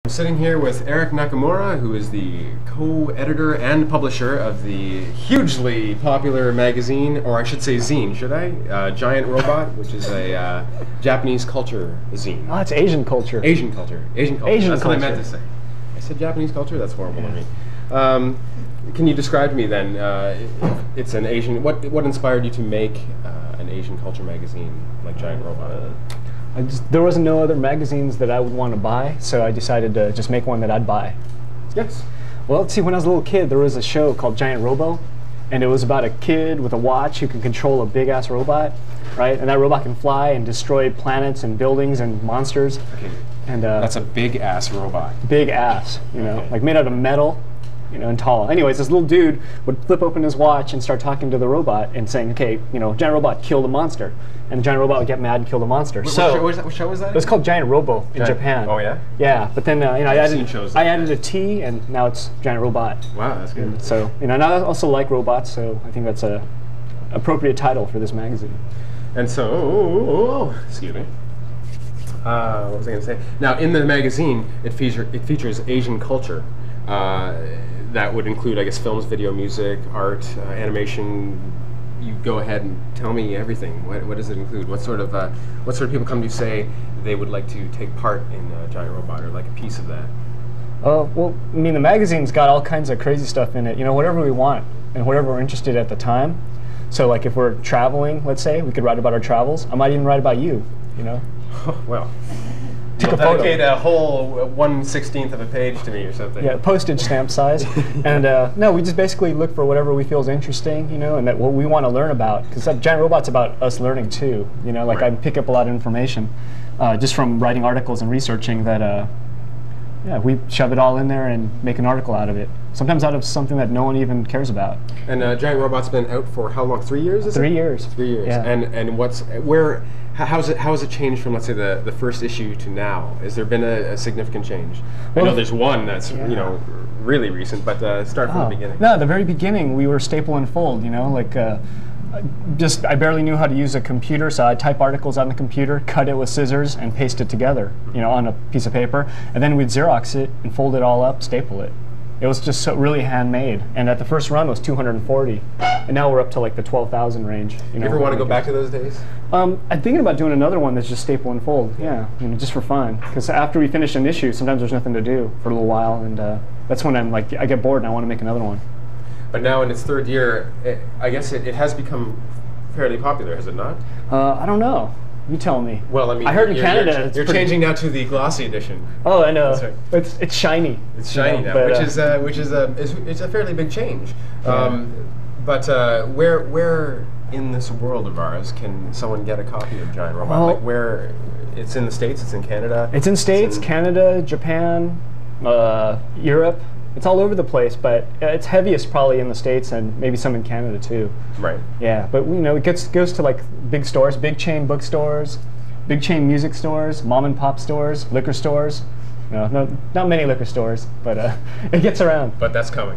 I'm sitting here with Eric Nakamura, who is the co-editor and publisher of the hugely popular magazine, or I should say zine, should I? Giant Robot, which is a Japanese culture zine. Oh, it's Asian culture. Asian culture. Asian culture. Asian That's culture. what I meant to say. I said Japanese culture? That's horrible of me. Can you describe to me then, it's an Asian, what inspired you to make an Asian culture magazine like Giant Robot? There wasn't no other magazines that I would want to buy, so I decided to just make one that I'd buy. Yes. Well, let's see, when I was a little kid, there was a show called Giant Robo, and it was about a kid with a watch who can control a big-ass robot, right? And that robot can fly and destroy planets and buildings and monsters. Okay. And that's a big-ass robot. Big ass, you know, like made out of metal, you know, and tall. Anyways, this little dude would flip open his watch and start talking to the robot and saying, okay, you know, Giant Robot, kill the monster. And the Giant Robot would get mad and kill the monster. What show was that? It was called Giant Robo in Japan. Oh yeah? Yeah, but then you know, I added a T, and now it's Giant Robot. Wow, that's good. And so, you know, and I also like robots, so I think that's a appropriate title for this magazine. And so, excuse me. What was I going to say? Now, in the magazine, it features Asian culture. That would include, I guess, films, video, music, art, animation. You go ahead and tell me everything. What does it include? What sort of people come to you say they would like to take part in Giant Robot, or like a piece of that? Well, I mean, the magazine's got all kinds of crazy stuff in it. You know, whatever we want and whatever we're interested at the time. So, like, if we're traveling, let's say, we could write about our travels. I might even write about you. You know. Well. Take a dedicate a whole 1/16 of a page to me or something. Yeah, postage stamp size. And no, we just basically look for whatever we feel is interesting, you know, and that what we want to learn about. Because Giant Robot's about us learning too, you know. Like, right. I pick up a lot of information just from writing articles and researching that. Yeah, we shove it all in there and make an article out of it. Sometimes out of something that no one even cares about. And Giant Robot's been out for how long? 3 years? 3 years. 3 years. Yeah. And how has it changed from, let's say, the first issue to now? Has there been a significant change? Well, I know there's one that's you know, really recent, but start from the beginning. No, at the very beginning we were staple and fold. You know, like I barely knew how to use a computer, so I'd type articles on the computer, cut it with scissors, and paste it together, you know, on a piece of paper, and then we'd Xerox it and fold it all up, staple it. It was just so really handmade, and at the first run it was 240, and now we're up to like the 12,000 range. You ever want to go back to those days? I'm thinking about doing another one that's just staple and fold. Yeah, you know, just for fun. Because after we finish an issue, sometimes there's nothing to do for a little while, and that's when I get bored and I want to make another one. But now in its third year, I guess it has become fairly popular, has it not? I don't know. You tell me. Well, I mean, I heard in Canada you're changing now to the glossy edition. Oh, I know. Right. It's shiny. It's shiny now, but, which is a fairly big change. But where in this world of ours can someone get a copy of Giant Robot? Well, like where? It's in the States. It's in Canada. It's in States, Canada, Japan, Europe. It's all over the place, but it's heaviest probably in the States and maybe some in Canada too. Right. Yeah, but you know, it goes to like big stores, big chain bookstores, big chain music stores, mom and pop stores, liquor stores. No, not many liquor stores, but it gets around. But that's coming.